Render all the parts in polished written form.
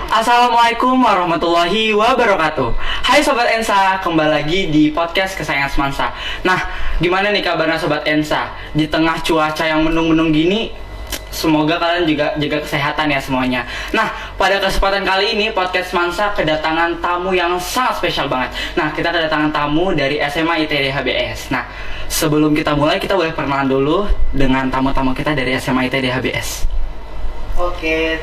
Assalamualaikum warahmatullahi wabarakatuh. Hai Sobat Ensa, kembali lagi di podcast kesayangan Semansa. Nah, gimana nih kabarnya Sobat Ensa? Di tengah cuaca yang mendung-mendung gini, semoga kalian juga jaga kesehatan ya semuanya. Nah, pada kesempatan kali ini podcast Semansa kedatangan tamu yang sangat spesial banget. Nah, kita kedatangan tamu dari SMA ITD HBS. Nah, sebelum kita mulai, kita boleh perkenalan dulu dengan tamu-tamu kita dari SMA ITD HBS. Oke,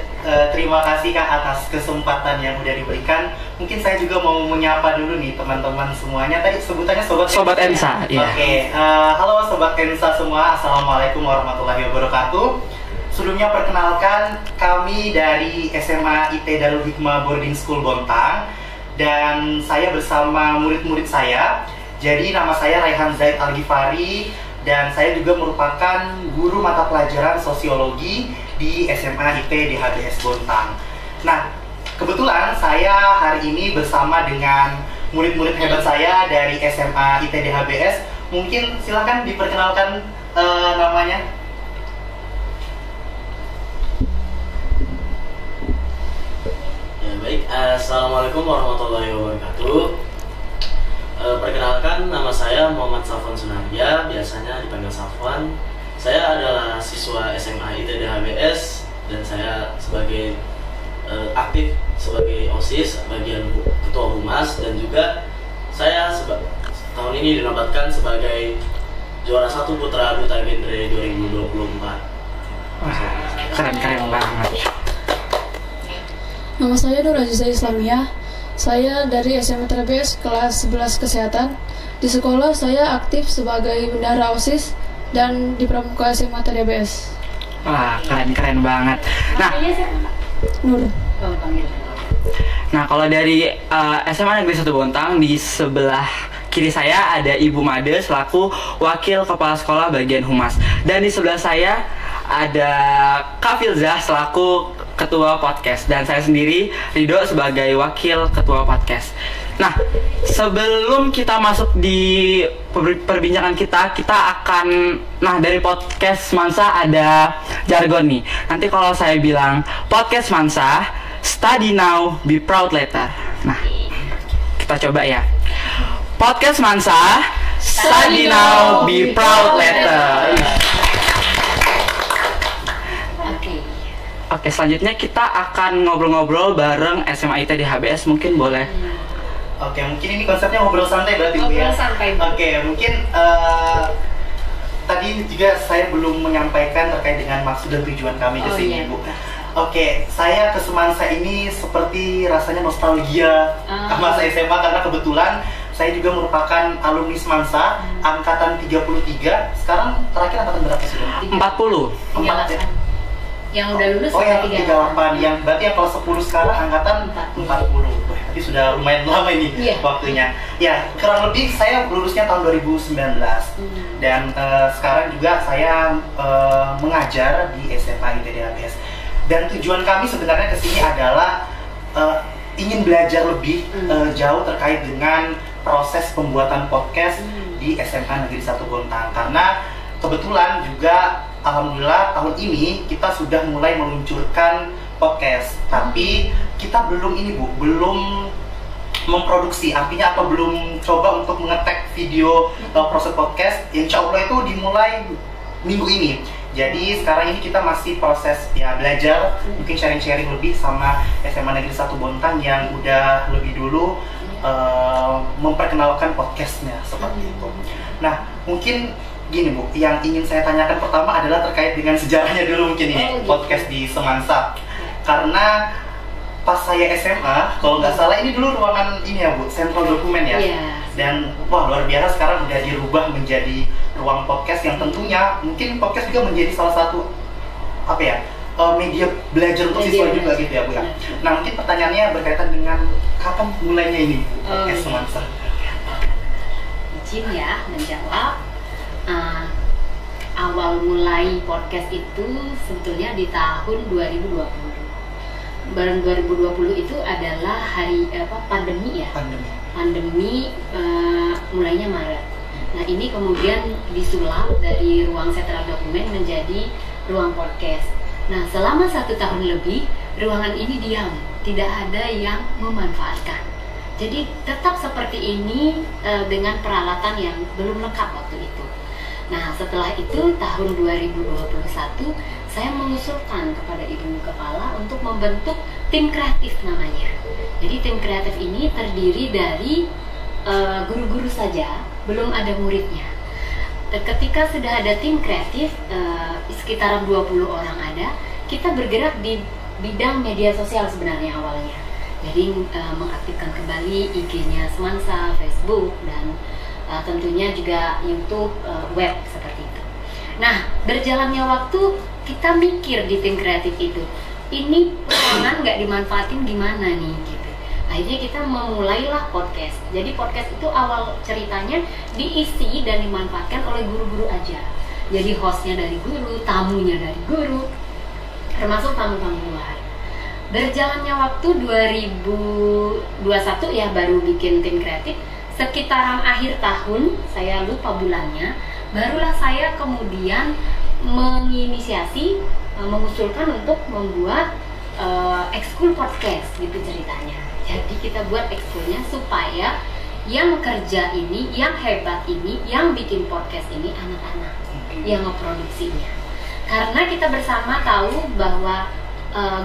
terima kasih Kak atas kesempatan yang udah diberikan. Mungkin saya juga mau menyapa dulu nih teman-teman semuanya. Tadi sebutannya Sobat Ensa. Iya. Oke, halo Sobat Ensa semua. Assalamualaikum warahmatullahi wabarakatuh. Sebelumnya perkenalkan, kami dari SMA IT Darul Hikmah Boarding School Bontang. Dan saya bersama murid-murid saya. Jadi nama saya Raihan Zaid Al-Ghifari. Dan saya juga merupakan guru mata pelajaran sosiologi di SMA ITD HBS Bontang. Nah, kebetulan saya hari ini bersama dengan murid-murid hebat saya dari SMA ITD HBS. Mungkin silakan diperkenalkan namanya. Ya, baik, assalamualaikum warahmatullahi wabarakatuh. Perkenalkan, nama saya Muhammad Safwan Sunaria, biasanya dipanggil Safwan. Saya adalah siswa SMA ITD HBS dan saya sebagai aktif sebagai OSIS, bagian ketua humas, dan juga saya tahun ini dinobatkan sebagai juara 1 Putra Duta Genre 2024. Wah, keren banget. Nama saya Nur Aziza Islamiyah. Saya dari SMA TBS kelas 11 Kesehatan. Di sekolah saya aktif sebagai bendahara OSIS dan di pramuka SMA TBS. Wah, keren banget. Nah, Nur. Nah, kalau dari SMA Negeri 1 Bontang, di sebelah kiri saya ada Ibu Made selaku Wakil Kepala Sekolah bagian Humas. Dan di sebelah saya ada Kak Filzah selaku Ketua Podcast. Dan saya sendiri, Ridho, sebagai Wakil Ketua Podcast. Nah, sebelum kita masuk di perbincangan kita akan, dari podcast Semansa ada jargon nih. Nanti kalau saya bilang podcast Semansa, study now, be proud later. Nah, kita coba ya. Podcast Semansa, study now, be proud later. Oke, selanjutnya kita akan ngobrol-ngobrol bareng SMA ITD HBS. Mungkin boleh. Oke, mungkin ini konsepnya ngobrol santai berarti Bu ya? Ngobrol santai. Oke, mungkin tadi juga saya belum menyampaikan terkait dengan maksud dan tujuan kami ke sini, Bu. Oke, saya ke Semansa ini seperti rasanya nostalgia masa SMA karena kebetulan saya juga merupakan alumni Semansa angkatan 33. Sekarang terakhir angkatan berapa sih? 40. 4 ya? Yang udah lulus yang 38. Yang berarti yang kalau 10 sekarang angkatan 40. Berarti sudah lumayan lama ini waktunya. Ya, kurang lebih saya lulusnya tahun 2019. Dan sekarang juga saya mengajar di SMA ITD HBS. Dan tujuan kami sebenarnya kesini adalah ingin belajar lebih jauh terkait dengan proses pembuatan podcast di SMA Negeri 1 Bontang. Karena kebetulan juga alhamdulillah tahun ini kita sudah mulai meluncurkan podcast, tapi kita belum memproduksi. Artinya apa? Belum coba untuk mengetek video proses podcast. Insya Allah itu dimulai minggu ini. Jadi sekarang ini kita masih proses belajar, mungkin sharing-sharing lebih sama SMA Negeri 1 Bontang yang udah lebih dulu memperkenalkan podcastnya seperti itu. Nah, mungkin gini Bu, yang ingin saya tanyakan pertama adalah terkait dengan sejarahnya dulu mungkin ini podcast di Semansa. Karena pas saya SMA, kalau nggak salah ini dulu ruangan ini ya Bu, sentral dokumen ya. Dan wah, luar biasa sekarang udah dirubah menjadi ruang podcast yang tentunya mungkin podcast juga menjadi salah satu media belajar untuk siswa juga gitu ya Bu ya. Nah, mungkin pertanyaannya berkaitan dengan kapan mulainya ini podcast Semansa? Izin ya menjawab. Awal mulai podcast itu sebetulnya di tahun 2020. Bulan 2020 itu adalah pandemi ya. Pandemi mulainya Maret. Nah, ini kemudian disulap dari ruang sentral dokumen menjadi ruang podcast. Nah, selama 1 tahun lebih ruangan ini diam, tidak ada yang memanfaatkan. Jadi tetap seperti ini dengan peralatan yang belum lengkap waktu itu. Nah, setelah itu tahun 2021 saya mengusulkan kepada Ibu Kepala untuk membentuk tim kreatif namanya. Jadi tim kreatif ini terdiri dari guru-guru saja, belum ada muridnya. Ketika sudah ada tim kreatif, sekitaran 20 orang ada, kita bergerak di bidang media sosial sebenarnya awalnya. Jadi mengaktifkan kembali IG-nya Semansa, Facebook, dan tentunya juga YouTube, web seperti itu. Nah, berjalannya waktu kita mikir di tim kreatif itu, ini pesanan nggak dimanfaatin gimana nih gitu. Akhirnya kita memulailah podcast. Jadi podcast itu awal ceritanya diisi dan dimanfaatkan oleh guru-guru aja. Jadi hostnya dari guru, tamunya dari guru, termasuk tamu-tamu luar. Berjalannya waktu 2021 ya baru bikin tim kreatif. Sekitaran akhir tahun, saya lupa bulannya, barulah saya kemudian menginisiasi, mengusulkan untuk membuat ekskul podcast gitu ceritanya. Jadi kita buat ekskulnya supaya yang kerja ini, yang hebat ini, yang bikin podcast ini anak-anak yang ngeproduksinya. Karena kita bersama tahu bahwa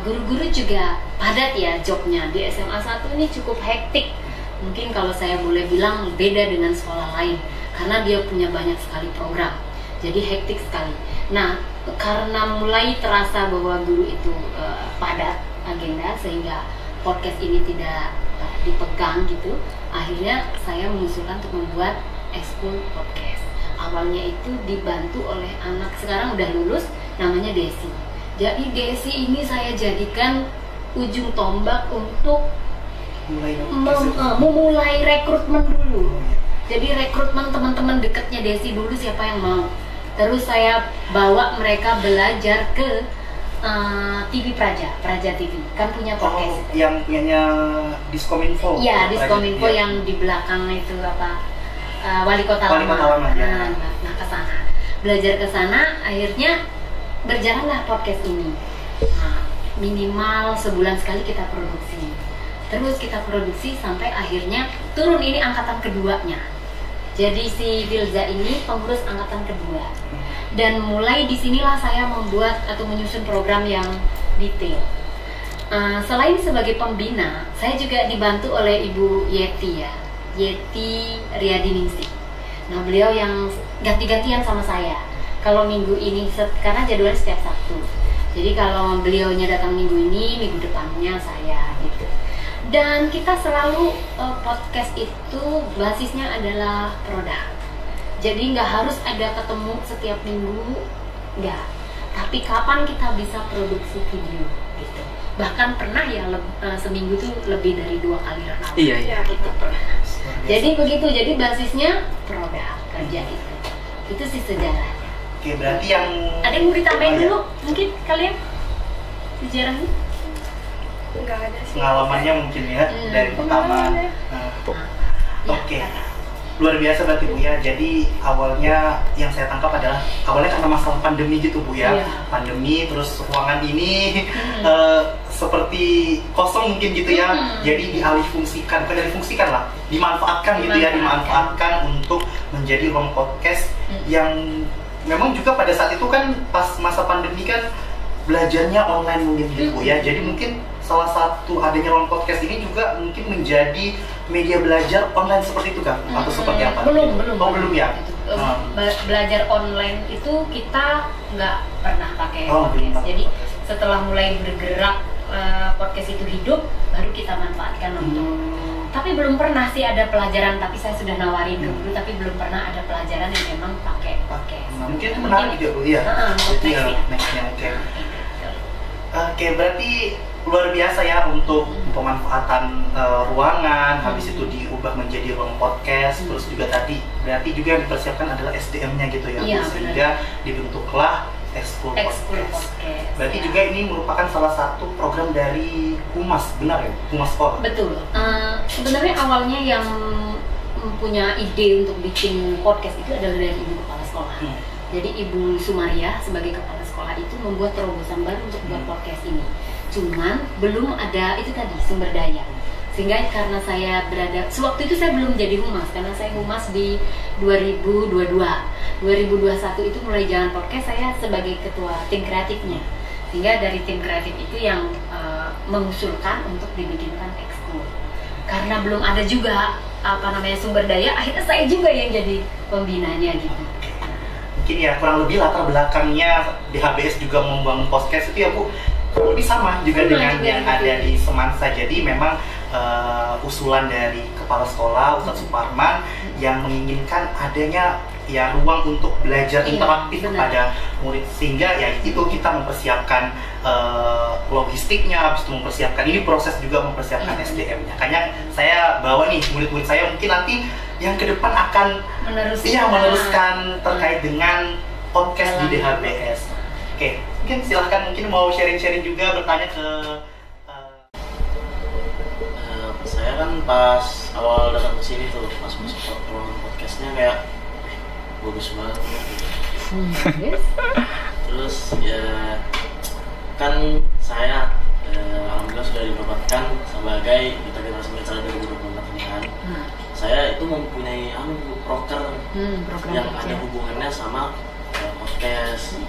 guru-guru juga padat ya jobnya. Di SMA 1 ini cukup hektik. Mungkin kalau saya boleh bilang beda dengan sekolah lain karena dia punya banyak sekali program, jadi hektik sekali. Nah, karena mulai terasa bahwa guru itu padat agenda sehingga podcast ini tidak dipegang gitu, akhirnya saya mengusulkan untuk membuat ekskul podcast. Awalnya itu dibantu oleh anak sekarang udah lulus, namanya Desi. Jadi Desi ini saya jadikan ujung tombak untuk memulai rekrutmen dulu. Jadi rekrutmen teman-teman dekatnya Desi dulu siapa yang mau. Terus saya bawa mereka belajar ke TV Praja TV kan punya podcast. Yang punyanya Diskominfo. Iya, Diskominfo ya. yang di belakang itu apa Wali Kota Lama. Ya. Nah ke sana. Belajar ke sana akhirnya berjalanlah podcast ini. Nah, minimal sebulan sekali kita produksi. Terus kita produksi sampai akhirnya turun ini angkatan keduanya. Jadi si Bilza ini pengurus angkatan kedua. Dan mulai disinilah saya membuat atau menyusun program yang detail. Selain sebagai pembina, saya juga dibantu oleh Ibu Yeti ya, Yeti Riyadiningsih. Nah beliau yang ganti-gantian sama saya. Kalau minggu ini, karena jadwalnya setiap Sabtu. Jadi kalau beliaunya datang minggu ini, minggu depannya saya gitu. Dan kita selalu podcast itu basisnya adalah produk. Jadi nggak harus ada ketemu setiap minggu, nggak. Tapi kapan kita bisa produksi video gitu. Bahkan pernah ya seminggu tuh lebih dari 2 kali rekaman. Iya. Gitu pernah. Jadi begitu. Jadi basisnya produk kerja itu. Itu sih sejarahnya. Oke, berarti yang ada yang mau ditambahin dulu mungkin kalian sejarahnya? Nggak ada sih. pengalamannya mungkin ya dari pertama. Oke. Luar biasa berarti Bu ya. Jadi awalnya yang saya tangkap adalah awalnya karena masalah pandemi gitu Bu ya. Pandemi terus ruangan ini seperti kosong mungkin gitu ya. Jadi dialihfungsikan, bukan dialihfungsikan lah, dimanfaatkan gitu ya, dimanfaatkan untuk menjadi ruang podcast yang memang juga pada saat itu kan pas masa pandemi kan belajarnya online mungkin gitu Bu ya. Jadi mungkin salah satu adanya ruang podcast ini juga mungkin menjadi media belajar online seperti itu kan? Atau seperti apa? Belum ya? Belajar online itu kita nggak pernah pakai podcast. Jadi setelah mulai bergerak podcast itu hidup, baru kita manfaatkan untuk. Tapi belum pernah sih ada pelajaran, tapi saya sudah nawarin ke guru, tapi belum pernah ada pelajaran yang memang pakai podcast. Mungkin itu menarik juga Bu ya? Nextnya. Oke, berarti luar biasa ya untuk pemanfaatan ruangan, habis itu diubah menjadi ruang podcast, terus juga tadi berarti juga yang dipersiapkan adalah SDM-nya gitu ya, sehingga dibentuklah ekskul podcast. Berarti juga ini merupakan salah satu program dari Humas, benar ya? Humas Sekolah. Betul. Sebenarnya awalnya yang punya ide untuk bikin podcast itu adalah dari Ibu Kepala Sekolah. Jadi Ibu Sumaria sebagai Kepala Sekolah itu membuat terobosan baru untuk buat podcast ini. cuman belum ada itu tadi sumber daya. Sehingga karena saya berada, sewaktu itu saya belum jadi humas, karena saya humas di 2022. 2021 itu mulai jalan podcast, saya sebagai ketua tim kreatifnya. Sehingga dari tim kreatif itu yang mengusulkan untuk dibikinkan ekskul. Karena belum ada juga sumber daya, akhirnya saya juga yang jadi pembinanya gitu. Mungkin ya kurang lebih latar belakangnya di HBS juga membangun podcast itu ya Bu, kurang lebih sama juga dengan yang ada di Semansa. Jadi memang usulan dari kepala sekolah Ustadz Suparman yang menginginkan adanya ya ruang untuk belajar interaktif kepada murid, sehingga ya itu kita mempersiapkan logistiknya, habis itu mempersiapkan ini proses juga mempersiapkan SDM-nya. Makanya saya bawa nih murid-murid saya mungkin nanti yang ke depan akan meneruskan terkait dengan podcast di DHBS. Oke, mungkin silahkan, mungkin mau sharing-sharing juga, bertanya ke saya kan pas awal datang ke sini tuh, pas masuk ruangan podcastnya kayak bagus banget. Terus ya kan saya alhamdulillah sudah dinobatkan sebagai Duta Generasi Berencana 2024 ini kan. Saya itu mempunyai proker yang ada hubungannya sama podcast.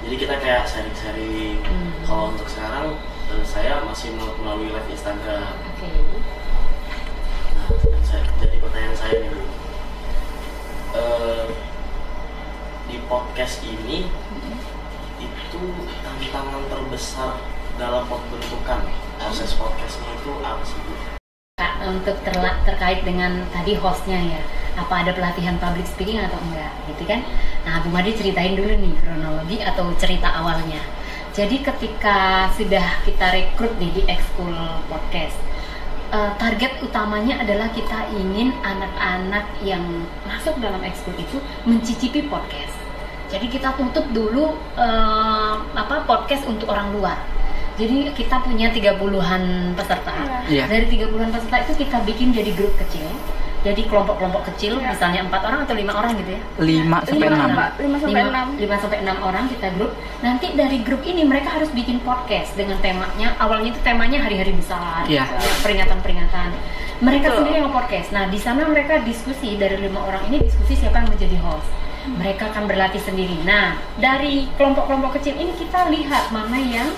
Jadi kita kayak sharing-sharing. Kalau untuk sekarang saya masih melalui live Instagram. Nah, jadi pertanyaan saya nih, di podcast ini itu tantangan terbesar dalam pembentukan proses podcastnya itu apa sih Bu? Untuk terkait dengan tadi hostnya ya, apa ada pelatihan public speaking atau enggak gitu kan? Nah, Bu Made ceritain dulu nih kronologi atau cerita awalnya. Jadi ketika sudah kita rekrut di ekskul podcast, target utamanya adalah kita ingin anak-anak yang masuk dalam ekskul itu mencicipi podcast. Jadi kita tutup dulu podcast untuk orang luar. Jadi kita punya 30-an peserta. Dari 30-an peserta itu kita bikin jadi grup kecil. Jadi kelompok-kelompok kecil, misalnya 4 orang atau 5 orang gitu ya. 5 sampai 6 orang kita grup. Nanti dari grup ini mereka harus bikin podcast dengan temanya. Awalnya itu temanya hari-hari besar, peringatan-peringatan. Mereka sendiri yang podcast. Nah, di sana mereka diskusi, dari 5 orang ini diskusi siapa yang menjadi host. Mereka akan berlatih sendiri. Nah, dari kelompok-kelompok kecil ini kita lihat mana yang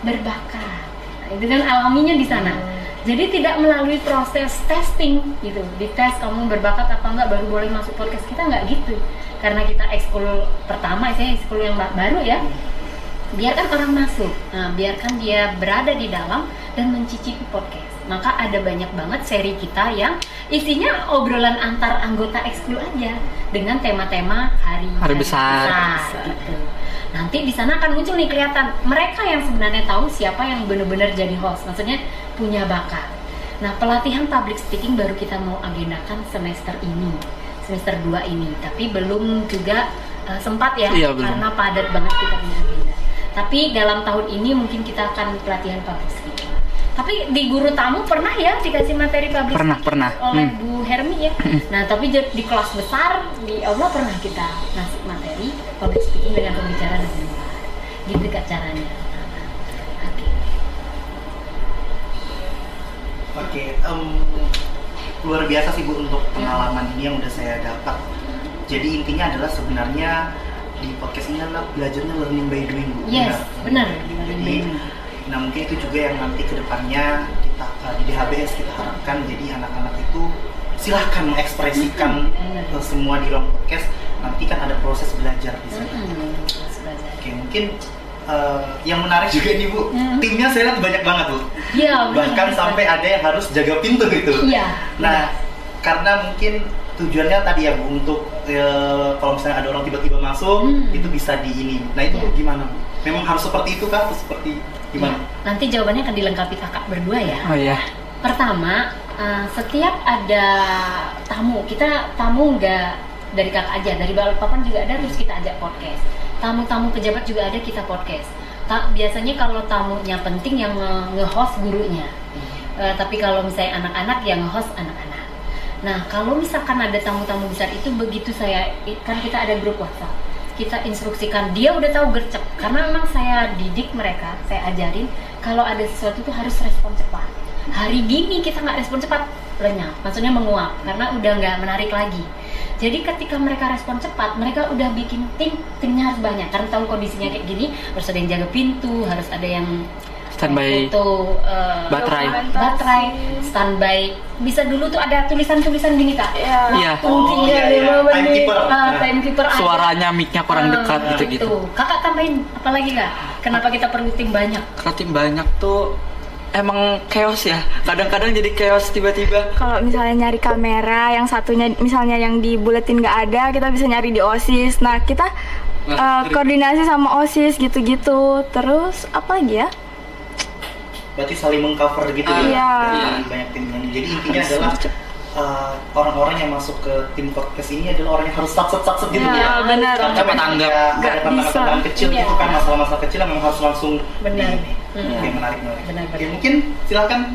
berbakat. Nah, itu kan alaminya di sana. Jadi tidak melalui proses testing gitu, dites kamu berbakat apa enggak baru boleh masuk podcast, kita nggak gitu. Karena kita ekskul pertama, saya ekskul yang baru ya, biarkan orang masuk, biarkan dia berada di dalam dan mencicipi podcast. Maka ada banyak banget seri kita yang isinya obrolan antar anggota ekskul aja dengan tema-tema hari besar gitu. Nanti di sana akan muncul nih kelihatan mereka yang sebenarnya tahu siapa yang benar-benar jadi host, maksudnya punya bakat. Nah, pelatihan public speaking baru kita mau agendakan semester 2 ini, tapi belum juga sempat ya, karena padat banget kita punya agenda. Tapi dalam tahun ini mungkin kita akan pelatihan public speaking. Tapi di guru tamu pernah ya dikasih materi public speaking oleh Bu Hermi ya. Nah, tapi di kelas besar di Allah pernah kita ngasih materi public speaking dengan pembicaraan dari luar. Gitu Kak caranya. Oke, luar biasa sih Bu untuk pengalaman ini yang udah saya dapat. Jadi intinya adalah sebenarnya di podcast ini adalah belajarnya learning by doing Bu. Yes, benar. Jadi nah mungkin itu juga yang nanti kedepannya kita di DHBS kita harapkan, jadi anak-anak itu silahkan mengekspresikan semua di ruang podcast. Nanti kan ada proses belajar di sana. Oke, mungkin yang menarik juga nih Bu, timnya saya lihat banyak banget Bu. Bahkan sampai ada yang harus jaga pintu gitu. Nah, karena mungkin tujuannya tadi ya Bu, untuk kalau misalnya ada orang tiba-tiba masuk itu bisa di ini. Nah itu gimana Bu? Memang harus seperti itu kah? Atau seperti gimana? Nanti jawabannya akan dilengkapi kakak berdua ya. Oh iya. Pertama, setiap ada tamu, kita tamu nggak dari kakak aja, dari Balikpapan juga ada, terus kita ajak podcast. Tamu-tamu pejabat juga ada, kita podcast. Biasanya kalau tamunya penting yang nge-host gurunya. Tapi kalau misalnya anak-anak yang nge-host anak-anak. Nah, kalau misalkan ada tamu-tamu besar itu, begitu kan kita ada grup WhatsApp, kita instruksikan, dia udah tahu gercep karena memang saya didik mereka, saya ajarin kalau ada sesuatu tuh harus respon cepat. Hari gini kita nggak respon cepat, lenyap, maksudnya menguap karena udah nggak menarik lagi. Jadi ketika mereka respon cepat, mereka udah bikin timnya harus banyak karena tahu kondisinya kayak gini, harus ada yang jaga pintu, harus ada yang Standby foto, baterai, standby. Bisa dulu tuh ada tulisan-tulisan gini Kak. Iya. Timekeeper. Suaranya mic-nya kurang dekat gitu. Kakak tambahin apa lagi Kak? Kenapa kita perlu tim banyak? Kalau tim banyak tuh emang chaos ya. Kadang-kadang jadi chaos tiba-tiba. Kalau misalnya nyari kamera, yang satunya misalnya yang di buletin nggak ada, kita bisa nyari di OSIS. Nah kita koordinasi sama OSIS gitu-gitu. Terus apa lagi ya? Berarti saling mengcover gitu ya. Banyak tim. Jadi intinya adalah orang-orang yang masuk ke tim podcast ini adalah orang yang harus sakset gitu ya. Benar. Cepat tanggap. Ada tantangan kecil gitu kan, masalah-masalah kecil yang harus langsung Benar. Oke, menarik. Benar. Oke, mungkin silakan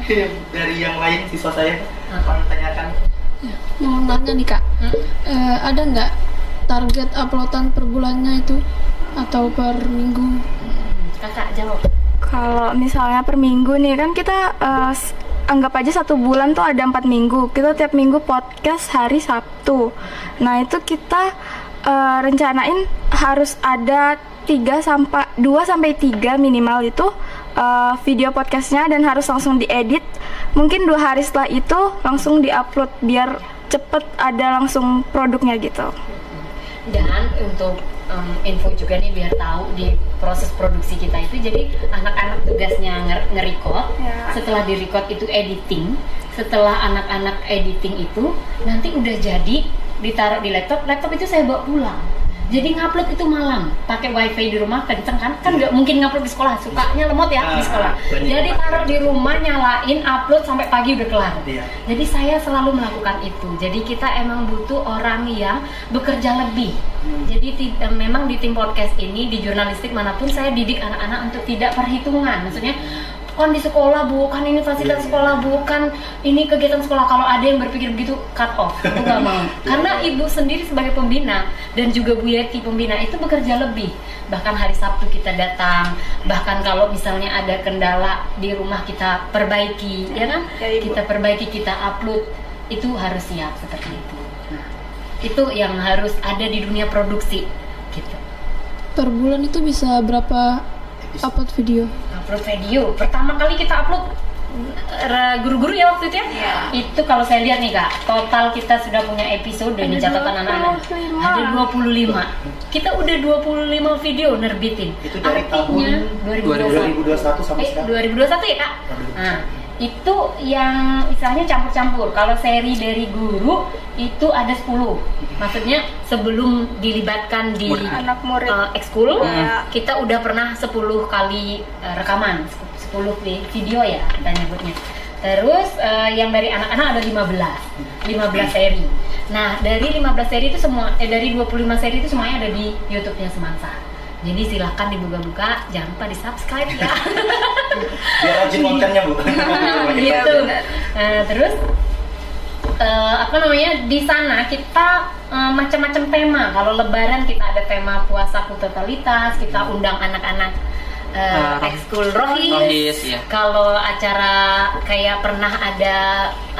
dari yang lain siswa saya tanyakan. Mau nanya nih Kak, ada nggak target uploadan per bulannya itu atau per minggu? Kakak jawab. Kalau misalnya per minggu nih kan kita anggap aja 1 bulan tuh ada 4 minggu. Kita tiap minggu podcast hari Sabtu. Nah itu kita rencanain harus ada 2 sampai 3 minimal itu video podcastnya, dan harus langsung diedit. Mungkin 2 hari setelah itu langsung diupload biar cepet ada langsung produknya gitu. Dan untuk info juga nih biar tahu di proses produksi kita itu, jadi anak-anak tugasnya nge-record, setelah di-record itu editing, setelah anak-anak editing itu nanti udah jadi ditaruh di laptop itu saya bawa pulang. Jadi ngupload itu malam, pakai wifi di rumah kenceng kan nggak mungkin ngupload di sekolah, sukanya lemot ya di sekolah. Jadi taruh di rumah, nyalain, upload sampai pagi udah kelar. Jadi saya selalu melakukan itu. Jadi kita emang butuh orang yang bekerja lebih. Jadi memang di tim podcast ini, di jurnalistik manapun saya didik anak-anak untuk tidak perhitungan. Maksudnya kan di sekolah bukan ini fasilitas sekolah, bukan ini kegiatan sekolah. Kalau ada yang berpikir begitu, cut off. Aku gak mau. Karena ibu sendiri sebagai pembina dan juga Bu Yeti pembina itu bekerja lebih. Bahkan hari Sabtu kita datang. Bahkan kalau misalnya ada kendala di rumah kita perbaiki, ya kan? Kita perbaiki, kita upload. Itu harus siap seperti itu. Nah, itu yang harus ada di dunia produksi. Gitu. Per bulan itu bisa berapa upload video? Upload video. Pertama kali kita upload guru-guru ya waktu itu ya. Itu kalau saya lihat nih Kak, total kita sudah punya episode ini catatan anak-anak. Ada 25. Kita udah 25 video nerbitin. Itu dari artinya tahun 2021 sampai sekarang. 2021 ya Kak? Nah, itu yang misalnya campur-campur. Kalau seri dari guru itu ada 10. Maksudnya sebelum dilibatkan di anak murid ekskul, kita udah pernah 10 kali rekaman, 10 video ya kita nyebutnya. Terus yang dari anak-anak ada 15 seri. Nah, dari 15 seri itu semua dari 25 seri itu semuanya ada di YouTube-nya Semansa. Jadi silahkan dibuka-buka, jangan lupa di-subscribe ya. Biar rajin kontennya Bu. Gitu. Terus di sana kita macam-macam tema. Kalau Lebaran kita ada tema puasa totalitas, kita undang anak-anak ekskul Rohis. Ya. Kalau acara kayak pernah ada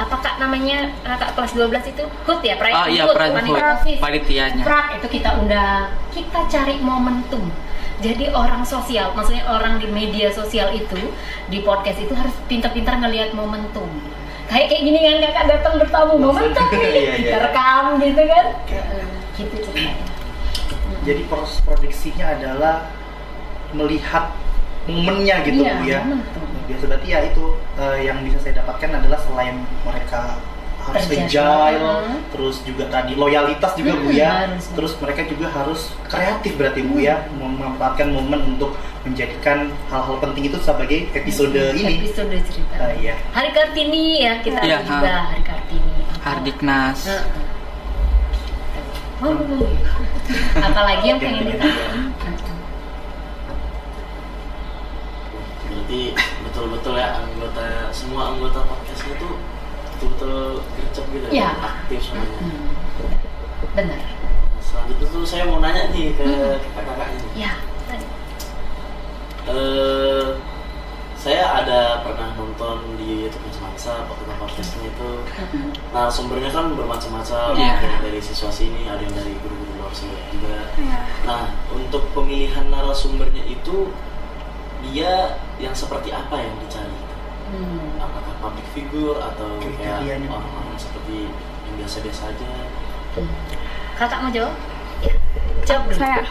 apa Kak namanya Kak kelas 12 itu HUT ya, panitianya. Itu kita undang, kita cari momentum. Jadi orang sosial, maksudnya orang di media sosial itu, di podcast itu harus pintar-pintar ngelihat momentum. Kayak gini kan Kakak datang bertamu, momentum nih, kita rekam gitu kan. Gitu ceritanya. Jadi proses produksinya adalah melihat momennya gitu ya. Biasa berarti ya itu yang bisa saya dapatkan adalah selain mereka harus agile, terus juga tadi loyalitas juga Bu ya. Terus mereka juga harus kreatif berarti Bu ya, memanfaatkan momen untuk menjadikan hal-hal penting itu sebagai episode ini. Episode cerita. Iya. Hari Kartini ya kita ada juga Hari Kartini. Hardiknas. Apalagi yang pengen ditanya. Berarti betul-betul ya semua anggota podcastnya tuh betul-betul gercep gitu ya, aktif semuanya. Benar. Selanjutnya tuh saya mau nanya nih ke kakak-kakaknya. Ya. saya ada pernah nonton di YouTube masa tentang podcastnya itu. Nah, sumbernya kan bermacam-macam, ada yang dari siswa sini, ada yang dari guru-guru luar juga. Nah, untuk pemilihan narasumbernya itu dia yang seperti apa yang dicari? Apakah public figure atau kayak orang-orang seperti yang biasa-biasa aja? Kakak mau jawab? Ya, jawab dulu. Saya.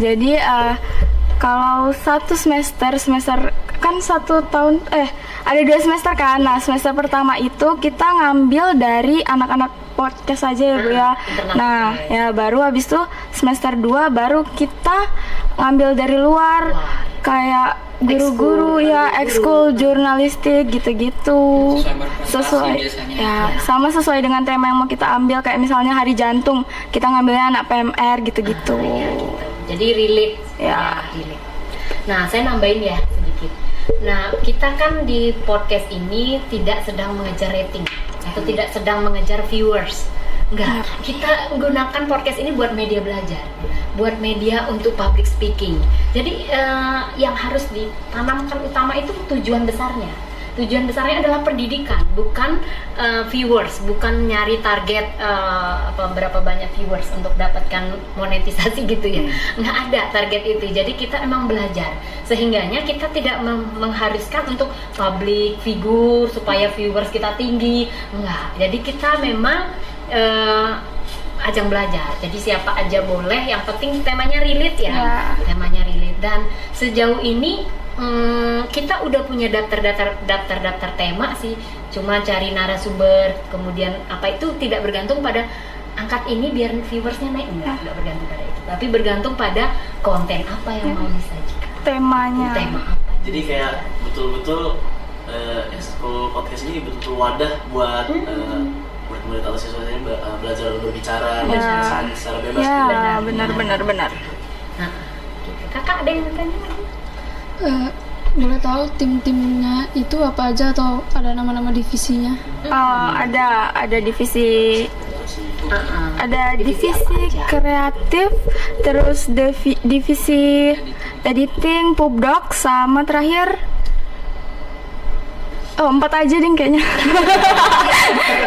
Jadi kalau satu semester kan 1 tahun ada 2 semester kan. Nah, semester pertama itu kita ngambil dari anak-anak podcast aja ya Bu ya. Nah, ya baru habis itu semester 2 baru kita ngambil dari luar kayak guru-guru ya, ekskul jurnalistik gitu-gitu. Sesuai ya, sama sesuai dengan tema yang mau kita ambil, kayak misalnya Hari Jantung, kita ngambilnya anak PMR gitu-gitu. Jadi relate ya. Relate. Nah, saya nambahin ya sedikit. Nah, kita kan di podcast ini tidak sedang mengejar rating atau tidak sedang mengejar viewers. Enggak, kita menggunakan podcast ini buat media belajar, buat media untuk public speaking. Jadi yang harus ditanamkan utama itu tujuan besarnya. Tujuan besarnya adalah pendidikan, bukan viewers, bukan nyari target berapa banyak viewers untuk dapatkan monetisasi gitu ya. Nggak ada target itu. Jadi kita emang belajar. Sehingganya kita tidak mengharuskan untuk public figure supaya viewers kita tinggi. Enggak. Jadi kita memang ajang belajar. Jadi siapa aja boleh, yang penting temanya relate ya. Temanya relate. Dan sejauh ini kita udah punya daftar tema sih. Cuma cari narasumber, kemudian apa itu tidak bergantung pada angkat ini biar viewersnya naik, enggak bergantung pada itu. Tapi bergantung pada konten apa yang mau disajikan. Temanya. Tema apa. Jadi kayak betul-betul ekskul podcast ini betul-betul wadah buat murid atau siswa ini belajar berbicara secara bebas. Ya, benar. Nah, kakak ada yang bertanya? Boleh tahu tim-timnya itu apa aja atau ada nama-nama divisinya? Ada divisi ada divisi kreatif, terus divisi editing, pubdoc, sama terakhir 4 aja deh kayaknya.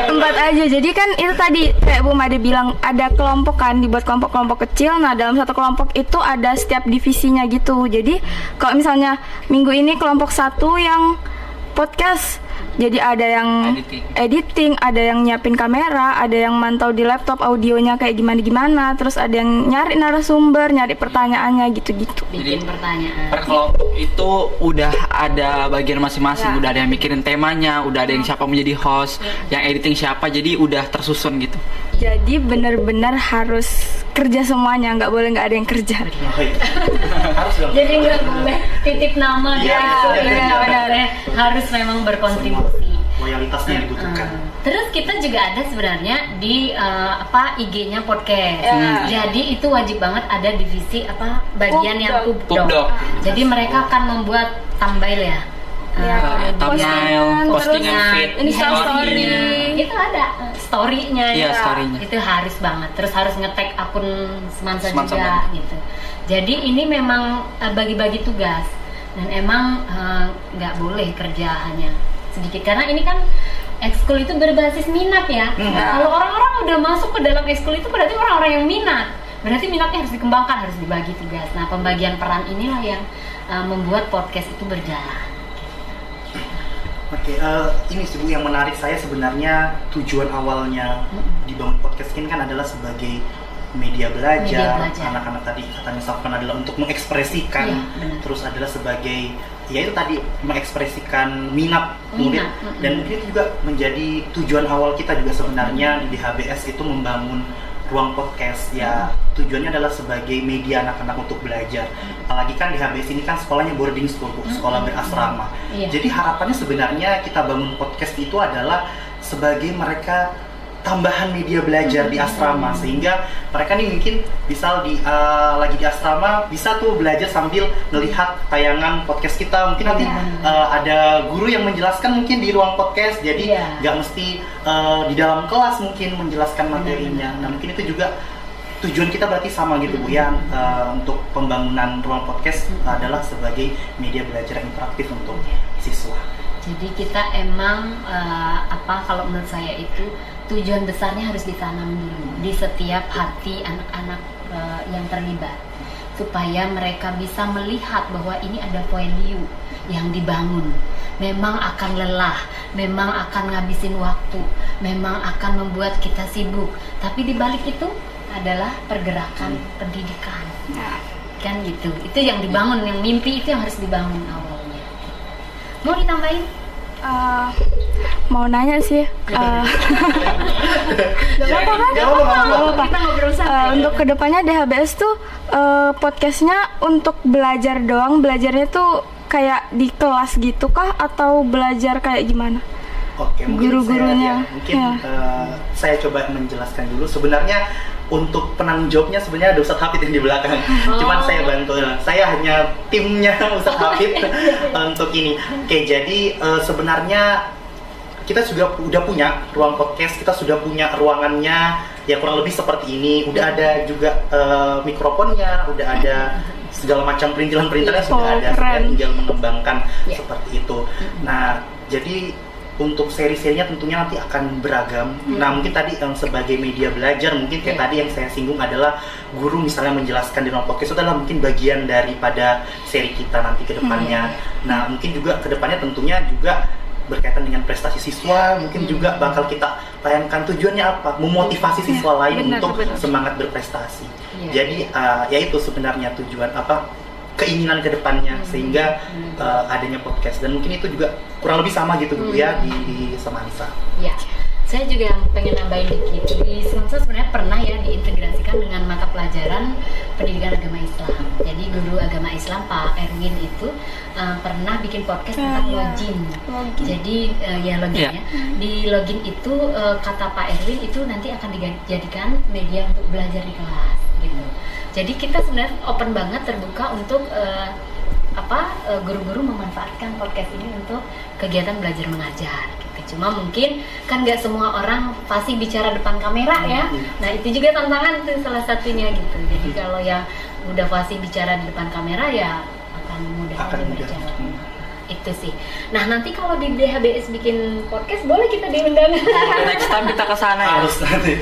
4 aja. Jadi kan itu tadi kayak Bu Made bilang ada kelompok kan, dibuat kelompok-kelompok kecil. Nah, dalam satu kelompok itu ada setiap divisinya gitu. Jadi kalau misalnya minggu ini kelompok 1 yang podcast, jadi ada yang editing, ada yang nyiapin kamera, ada yang mantau di laptop audionya kayak gimana, terus ada yang nyari narasumber, nyari pertanyaannya gitu-gitu. Bikin pertanyaan. Per kelompok itu udah ada bagian masing-masing, udah ada yang mikirin temanya, udah ada yang siapa menjadi host, yang editing siapa, jadi udah tersusun gitu. Jadi benar-benar harus kerja semuanya, nggak ada yang kerja. Harus dong. Jadi nggak boleh titip nama benar harus memang berkontribusi. Loyalitasnya dibutuhkan. Terus kita juga ada sebenarnya di IG-nya podcast. Jadi itu wajib banget ada divisi bagian yang pubdoc. Jadi mereka akan membuat thumbnail ya. Thumbnail, postingan feed, Instastory, itu ada story-nya ya. Story-nya. Itu harus banget. Terus harus nge-tag akun Semansa juga gitu. Jadi ini memang bagi-bagi tugas dan emang nggak boleh kerja hanya sedikit karena ini kan ekskul itu berbasis minat ya. Kalau orang-orang udah masuk ke dalam ekskul itu berarti orang-orang yang minat. Berarti minatnya harus dikembangkan, harus dibagi tugas. Nah, pembagian peran inilah yang membuat podcast itu berjalan. Oke, ini sih Bu yang menarik saya sebenarnya tujuan awalnya dibangun podcast ini kan adalah sebagai media belajar. Anak-anak tadi katanya Safwan adalah untuk mengekspresikan, terus adalah sebagai ya itu tadi mengekspresikan minat murid dan mungkin itu juga menjadi tujuan awal kita juga sebenarnya di HBS itu membangun ruang podcast ya. Tujuannya adalah sebagai media anak-anak untuk belajar. Apalagi kan di HBS ini kan sekolahnya boarding school, sekolah berasrama. Jadi harapannya sebenarnya kita bangun podcast itu adalah sebagai mereka tambahan media belajar di asrama, sehingga mereka nih mungkin bisa lagi di asrama bisa tuh belajar sambil melihat tayangan podcast kita. Mungkin nanti ada guru yang menjelaskan mungkin di ruang podcast, jadi nggak mesti di dalam kelas mungkin menjelaskan materinya. Nah, mungkin itu juga tujuan kita berarti sama gitu Bu ya, untuk pembangunan ruang podcast adalah sebagai media belajar interaktif untuk siswa. Jadi kita emang kalau menurut saya itu tujuan besarnya harus ditanam dulu di setiap hati anak-anak yang terlibat, supaya mereka bisa melihat bahwa ini ada value yang dibangun. Memang akan lelah, memang akan ngabisin waktu, memang akan membuat kita sibuk, tapi di balik itu adalah pergerakan pendidikan. Kan gitu. Itu yang dibangun, yang mimpi itu yang harus dibangun awalnya. Mau ditambahin? Mau nanya sih. Gak apa-apa. Kita ngobrol santai. Untuk kedepannya DHBS tuh podcastnya untuk belajar doang, belajarnya tuh kayak di kelas gitu kah atau belajar kayak gimana? Oke, mungkin guru-gurunya. Saya coba menjelaskan dulu. Sebenarnya untuk penanggung jawabnya sebenarnya ada Ustadz Hafid yang di belakang. Cuman saya bantu. Saya hanya timnya Ustadz Hafid untuk ini. Oke, jadi sebenarnya kita juga udah punya ruang podcast, kita sudah punya ruangannya ya kurang lebih seperti ini. Udah ada juga mikrofonnya, udah ada segala macam perintilan-perintilannya sudah ada, tinggal mengembangkan seperti itu. Nah, jadi untuk seri-serinya tentunya nanti akan beragam. Nah, mungkin tadi yang sebagai media belajar, mungkin kayak tadi yang saya singgung adalah guru misalnya menjelaskan di ruang podcast itu adalah mungkin bagian daripada seri kita nanti ke depannya. Nah, mungkin juga ke depannya tentunya juga berkaitan dengan prestasi siswa, mungkin juga bakal kita tayangkan. Tujuannya apa? Memotivasi siswa lain untuk semangat berprestasi. Jadi ya itu sebenarnya tujuan keinginan ke depannya, sehingga adanya podcast, dan mungkin itu juga kurang lebih sama gitu Bu ya di Semansa. Ya, saya juga pengen nambahin dikit. Di Semansa sebenarnya pernah ya diintegrasikan dengan mata pelajaran pendidikan agama Islam. Jadi guru agama Islam Pak Erwin itu pernah bikin podcast tentang login. Jadi loginnya di login itu kata Pak Erwin itu nanti akan dijadikan media untuk belajar di kelas gitu. Jadi kita sebenarnya open banget, terbuka untuk guru-guru memanfaatkan podcast ini untuk kegiatan belajar mengajar gitu. Cuma mungkin kan nggak semua orang fasih bicara depan kamera ya. Nah, itu juga tantangan tuh salah satunya gitu. Jadi kalau yang udah fasih bicara di depan kamera ya akan mudah berjalan. Itu sih. Nah, nanti kalau di DHBS bikin podcast boleh kita diundang. Next time kita ke sana ya. Harus nanti.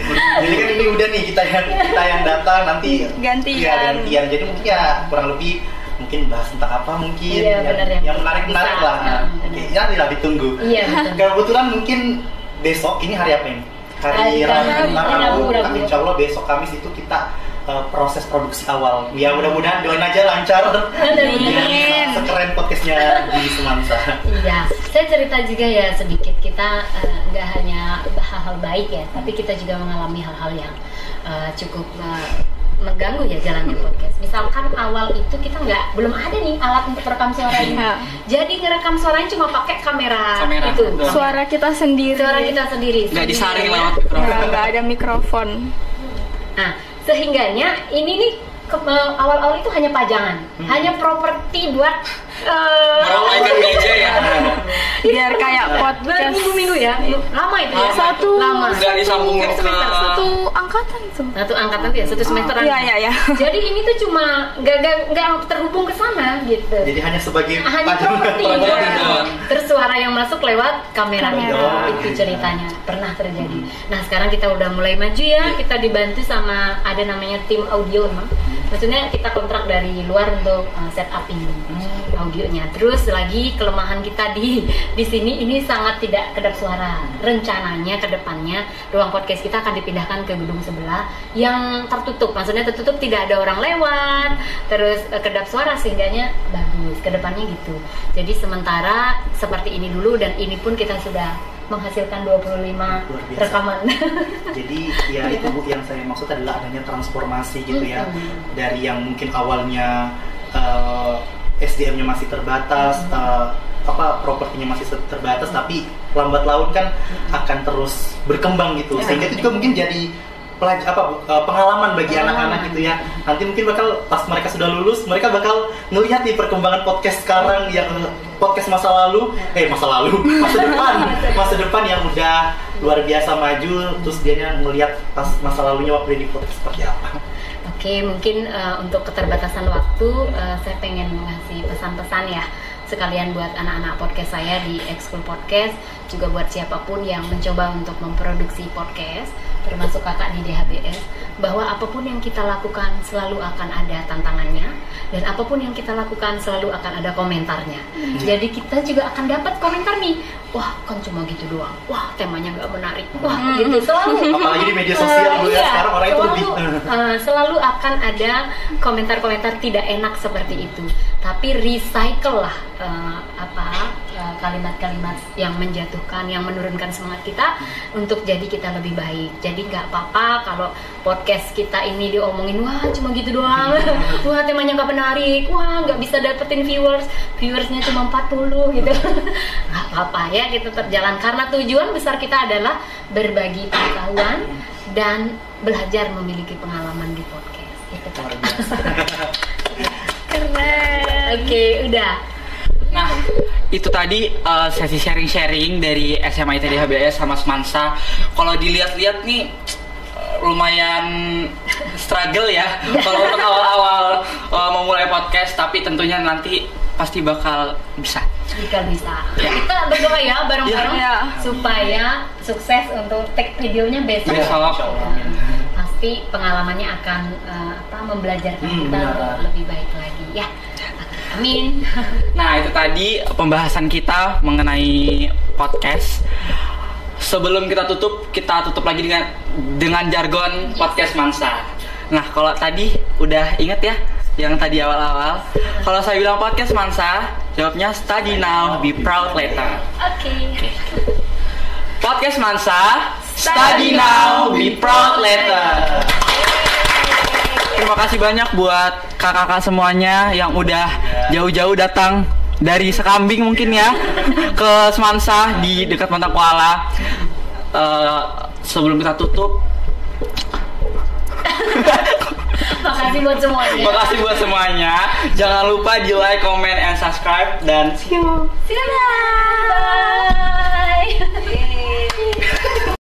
Jadi kan ini udah nih kita yang datang nanti gantian. Ya, gantian. Jadi mungkin ya kurang lebih mungkin bahas tentang apa mungkin yang menarik-menarik lah. Oke, nanti lah ditunggu. Iya, betul. Kebetulan mungkin besok ini hari apa ini? Hari Rabu. Insya Allah besok Kamis itu kita proses produksi awal. Ya mudah-mudahan doain aja lancar. Sekeren podcastnya di Semansa. Iya, saya cerita juga ya sedikit. Kita nggak hanya hal-hal baik ya, tapi kita juga mengalami hal-hal yang cukup mengganggu ya jalannya podcast. Misalkan awal itu kita belum ada nih alat untuk rekam suara ini. Jadi ngerekam suaranya cuma pakai kamera itu. Suara kita sendiri. Nggak disaring lewat mikrofon. Nggak ada mikrofon. Nah, sehingganya ini nih awal-awal itu hanya pajangan, hanya properti buat meramaikan meja ya. Biar kayak podcast minggu-minggu ya. Lama itu ya. Lama. Nggak disambungin ke satu angkatan itu. Satu angkatan tuh ya, satu semesteran. Iya. Jadi ini tuh cuma nggak terhubung ke sana gitu. Jadi hanya sebagai properti. Terus suara yang masuk lewat kamera. Itu ceritanya pernah terjadi. Nah, sekarang kita udah mulai maju ya. Kita dibantu sama ada namanya tim audio memang. Maksudnya kita kontrak dari luar untuk setup ini audionya. Terus lagi kelemahan kita di sini ini sangat tidak kedap suara. Rencananya ke depannya ruang podcast kita akan dipindahkan ke gedung sebelah yang tertutup. Maksudnya tertutup, tidak ada orang lewat. Terus kedap suara sehingganya bagus. Ke depannya gitu. Jadi sementara seperti ini dulu, dan ini pun kita sudah menghasilkan 25 rekaman. Jadi ya itu Bu, yang saya maksud adalah adanya transformasi gitu ya. Dari yang mungkin awalnya SDM-nya masih terbatas, propertinya masih terbatas, tapi lambat laun kan akan terus berkembang gitu. Sehingga itu juga mungkin jadi pengalaman bagi anak-anak gitu ya. Nanti mungkin bakal pas mereka sudah lulus, mereka bakal melihat nih perkembangan podcast sekarang, yang podcast masa depan yang udah luar biasa maju. Terus dia ngelihat pas masa lalunya waktu di podcast seperti apa. Oke, mungkin untuk keterbatasan waktu, saya pengen ngasih pesan-pesan ya, sekalian buat anak-anak podcast saya di Ekskul Podcast, juga buat siapapun yang mencoba untuk memproduksi podcast, termasuk kakak di DHBS, bahwa apapun yang kita lakukan selalu akan ada tantangannya, dan apapun yang kita lakukan selalu akan ada komentarnya. Jadi kita juga akan dapat komentar nih, wah kan cuma gitu doang, wah temanya nggak menarik, wah gitu selalu. Apalagi di media sosial iya, sekarang orang itu lebih selalu akan ada komentar-komentar tidak enak seperti itu. Tapi recycle lah kalimat-kalimat yang menjatuhkan, yang menurunkan semangat kita untuk jadi kita lebih baik. Jadi nggak apa-apa kalau podcast kita ini diomongin, wah cuma gitu doang, wah temanya nggak menarik, wah nggak bisa dapetin viewersnya cuma 40 gitu. Nggak apa-apa ya, kita tetap jalan karena tujuan besar kita adalah berbagi pengetahuan dan belajar memiliki pengalaman di podcast. Itu kan. Keren. Oke, udah. Nah, itu tadi sesi sharing-sharing dari SMA ITD HBS sama Semansa. Kalau dilihat-lihat nih lumayan struggle ya kalau untuk awal-awal memulai podcast, tapi tentunya nanti pasti bakal bisa. Jika bisa. Ya. Kita berdoa ya bareng-bareng supaya sukses untuk take videonya besok. Pasti pengalamannya akan membelajarkan kita lebih baik lagi ya. Amin. Nah, itu tadi pembahasan kita mengenai podcast. Sebelum kita tutup lagi dengan jargon podcast Mansa. Nah, kalau tadi udah inget ya yang tadi awal-awal. Kalau saya bilang podcast Mansa, jawabnya study now, be proud later. Oke. Podcast Mansa, study now, be proud later. Terima kasih banyak buat kakak-kakak semuanya yang udah jauh-jauh datang dari Sekambing mungkin ya ke Semansa di dekat Montang Kuala. Sebelum kita tutup, makasih buat semuanya. Makasih buat semuanya. Jangan lupa di like, comment, and subscribe, dan see you. See you. Bye.